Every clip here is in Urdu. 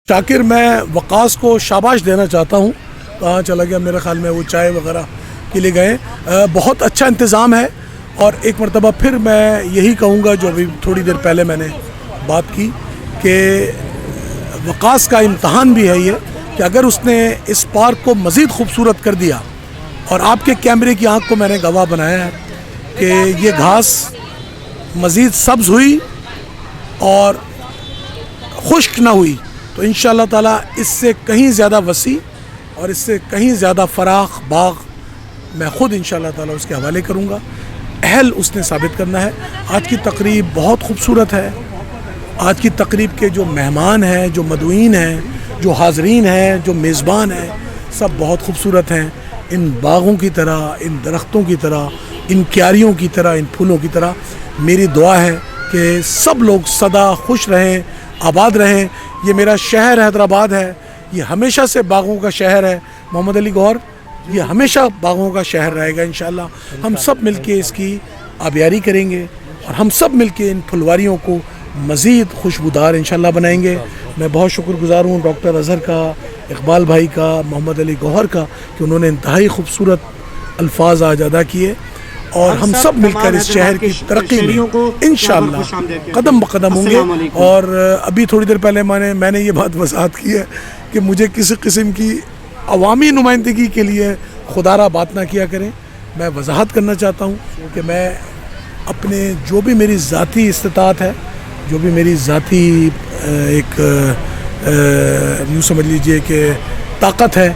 شاکر، میں وقاص کو شاباش دینا چاہتا ہوں. کہاں چلا گیا؟ میرے خیال میں وہ چائے وغیرہ کے لیے گئے. بہت اچھا انتظام ہے. اور ایک مرتبہ پھر میں یہی کہوں گا جو ابھی تھوڑی دیر پہلے میں نے بات کی کہ وقاص کا امتحان بھی ہے یہ کہ اگر اس نے اس پارک کو مزید خوبصورت کر دیا، اور آپ کے کیمرے کی آنکھ کو میں نے گواہ بنایا ہے کہ یہ گھاس مزید سبز ہوئی اور خشک نہ ہوئی، تو انشاءاللہ تعالیٰ اس سے کہیں زیادہ وسیع اور اس سے کہیں زیادہ فراخ باغ میں خود انشاءاللہ تعالیٰ اس کے حوالے کروں گا. اہل اس نے ثابت کرنا ہے. آج کی تقریب بہت خوبصورت ہے. آج کی تقریب کے جو مہمان ہیں، جو مدعوین ہیں، جو حاضرین ہیں، جو میزبان ہیں، سب بہت خوبصورت ہیں. ان باغوں کی طرح، ان درختوں کی طرح، ان کیاریوں کی طرح، ان پھولوں کی طرح میری دعا ہے کہ سب لوگ سدا خوش رہیں، آباد رہیں. یہ میرا شہر حیدرآباد ہے، یہ ہمیشہ سے باغوں کا شہر ہے. محمد علی گوہر، یہ ہمیشہ باغوں کا شہر رہے گا انشاءاللہ. ہم سب مل کے اس کی آبیاری کریں گے اور ہم سب مل کے ان پھلواریوں کو مزید خوشبودار انشاءاللہ بنائیں گے. میں بہت شکر گزار ہوں ڈاکٹر اظہر کا، اقبال بھائی کا، محمد علی گوہر کا کہ انہوں نے انتہائی خوبصورت الفاظ آج ادا کیے، اور ہم سب مل کر اس شہر کی ترقی میں انشاءاللہ قدم بقدم ہوں گے. اور ابھی تھوڑی دیر پہلے میں نے یہ بات وضاحت کی ہے کہ مجھے کسی قسم کی عوامی نمائندگی کے لیے خدا را بات نہ کیا کریں. میں وضاحت کرنا چاہتا ہوں کہ میں اپنے جو بھی میری ذاتی استطاعت ہے، جو بھی میری ذاتی ایک یوں سمجھ لیجئے کہ طاقت ہے،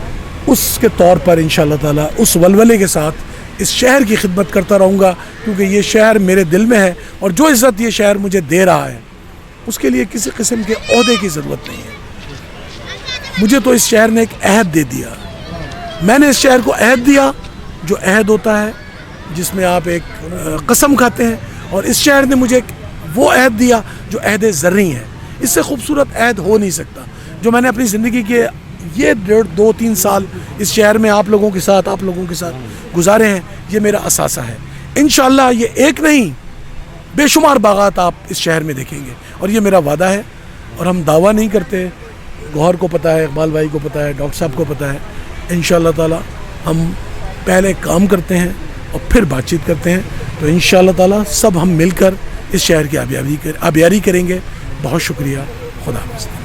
اس کے طور پر انشاءاللہ تعالیٰ اس ولولے کے ساتھ اس شہر کی خدمت کرتا رہوں گا، کیونکہ یہ شہر میرے دل میں ہے، اور جو عزت یہ شہر مجھے دے رہا ہے اس کے لیے کسی قسم کے عہدے کی ضرورت نہیں ہے. مجھے تو اس شہر نے ایک عہد دے دیا. میں نے اس شہر کو عہد دیا، جو عہد ہوتا ہے جس میں آپ ایک قسم کھاتے ہیں، اور اس شہر نے مجھے وہ عہد دیا جو عہد زرعی ہے. اس سے خوبصورت عہد ہو نہیں سکتا. جو میں نے اپنی زندگی کے یہ 1.5-2-3 سال اس شہر میں آپ لوگوں کے ساتھ گزارے ہیں، یہ میرا اثاثہ ہے. انشاءاللہ یہ ایک نہیں، بے شمار باغات آپ اس شہر میں دیکھیں گے، اور یہ میرا وعدہ ہے. اور ہم دعویٰ نہیں کرتے، گوہر کو پتہ ہے، اقبال بھائی کو پتہ ہے، ڈاکٹر صاحب کو پتہ ہے. انشاءاللہ تعالیٰ ہم پہلے کام کرتے ہیں اور پھر بات چیت کرتے ہیں. تو انشاءاللہ تعالیٰ سب ہم مل کر اس شہر کی آبیاری کریں گے. بہت شکریہ. خدا حافظ.